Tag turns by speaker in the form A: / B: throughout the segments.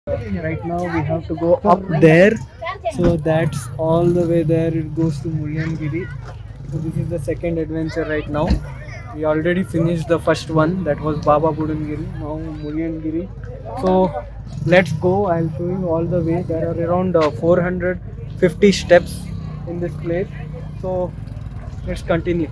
A: Right now we have to go up there. So that's all the way there. It goes to Mulyangiri. So this is the second adventure right now. We already finished the first one, that was Baba Budangiri. Now Mulyangiri. So let's go. I'll show you all the way. There are around 450 steps in this place. So let's continue.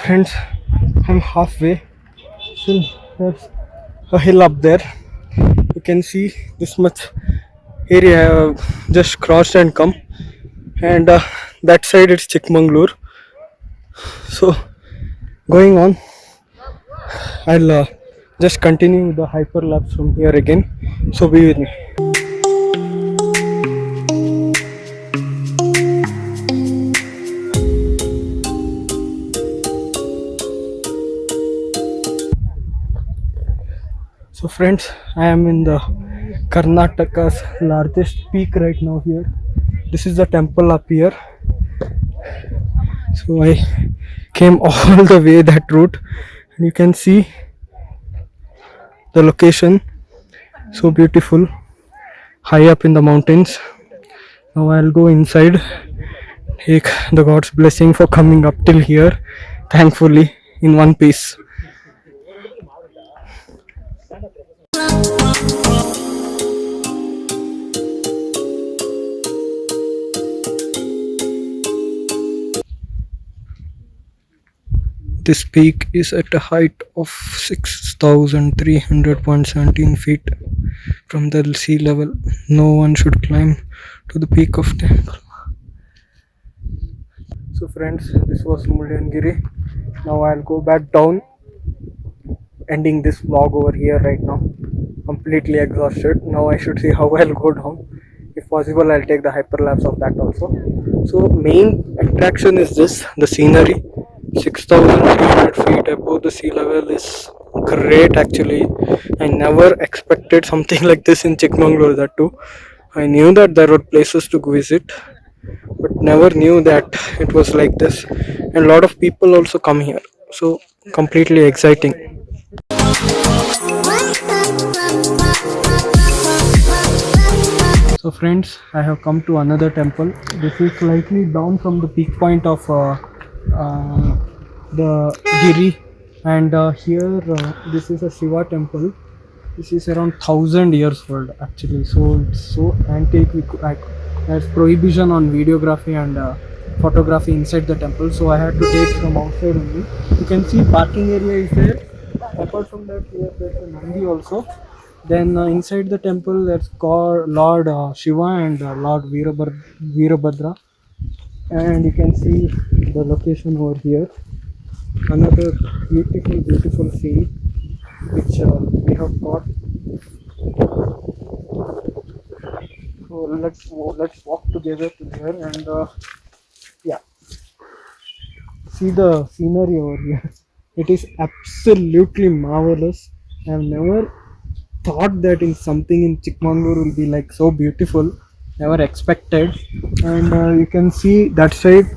A: Friends, I'm halfway. Still, there's a hill up there. You can see this much area I have just crossed and come, and that side it's Chikmagalur. So going on, I'll just continue the hyperlapse from here again. So be with me. So friends, I am in the Karnataka's largest peak right now here. This is the temple up here. So I came all the way that route, and you can see the location, so beautiful, high up in the mountains. Now I'll go inside, take the God's blessing for coming up till here, thankfully, in one piece. This peak is at a height of 6,300.17 feet from the sea level. No one should climb to the peak of temple. So friends, this was Mulyangiri. Now I'll go back down, ending this vlog over here right now. Completely exhausted. Now I should see how I'll go down. If possible, I'll take the hyperlapse of that also. So main attraction is this, the scenery. 6,300 feet above the sea level is great actually. I never expected something like this in Chikmagalur, that too. I knew that there were places to visit, but never knew that it was like this. And a lot of people also come here. So completely exciting. So friends, I have come to another temple. This is slightly down from the peak point of the Giri, and here this is a Shiva temple. This is around 1,000 years old actually, so it's so antique. There's prohibition on videography and photography inside the temple, so I had to take from outside only. You can see parking area is there. Apart from that, here there's a Nandi also. Then inside the temple there's Lord Shiva and Lord Veerabhadra, and you can see the location over here. Another beautiful scene which we have got. So let's walk together to there, and yeah, see the scenery over here. It is absolutely marvelous. I have never thought that in something in Chikmagalur will be like so beautiful. Never expected. And you can see that side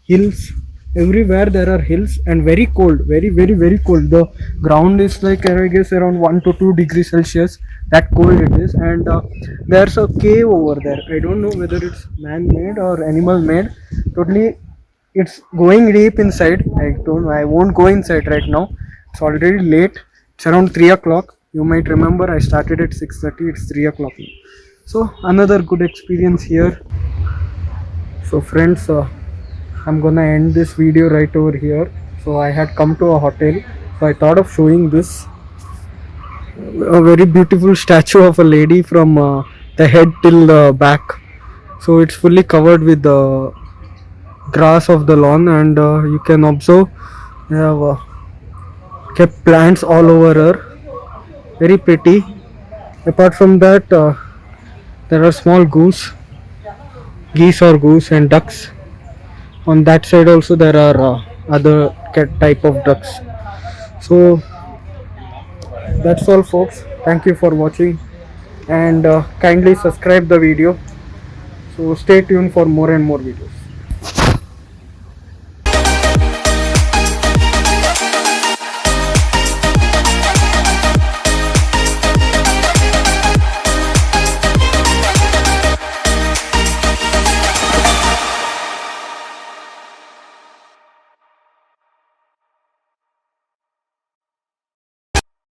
A: hills. Everywhere there are hills, and very cold, very cold. The ground is like, I guess, around 1 to 2 degrees Celsius. That cold it is. And there's a cave over there. I don't know whether it's man-made or animal-made. Totally, it's going deep inside. I won't go inside right now. It's already late. It's around 3 o'clock. You might remember I started at 6:30. It's 3 o'clock now. So another good experience here. So friends, I'm gonna end this video right over here. So I had come to a hotel, so I thought of showing this, a very beautiful statue of a lady from the head till the back. So it's fully covered with the grass of the lawn, and you can observe they have kept plants all over her. Very pretty. Apart from that, there are small geese or goose and ducks. On that side also there are other type of ducks. So that's all folks. Thank you for watching, and kindly subscribe the video. So stay tuned for more and more videos.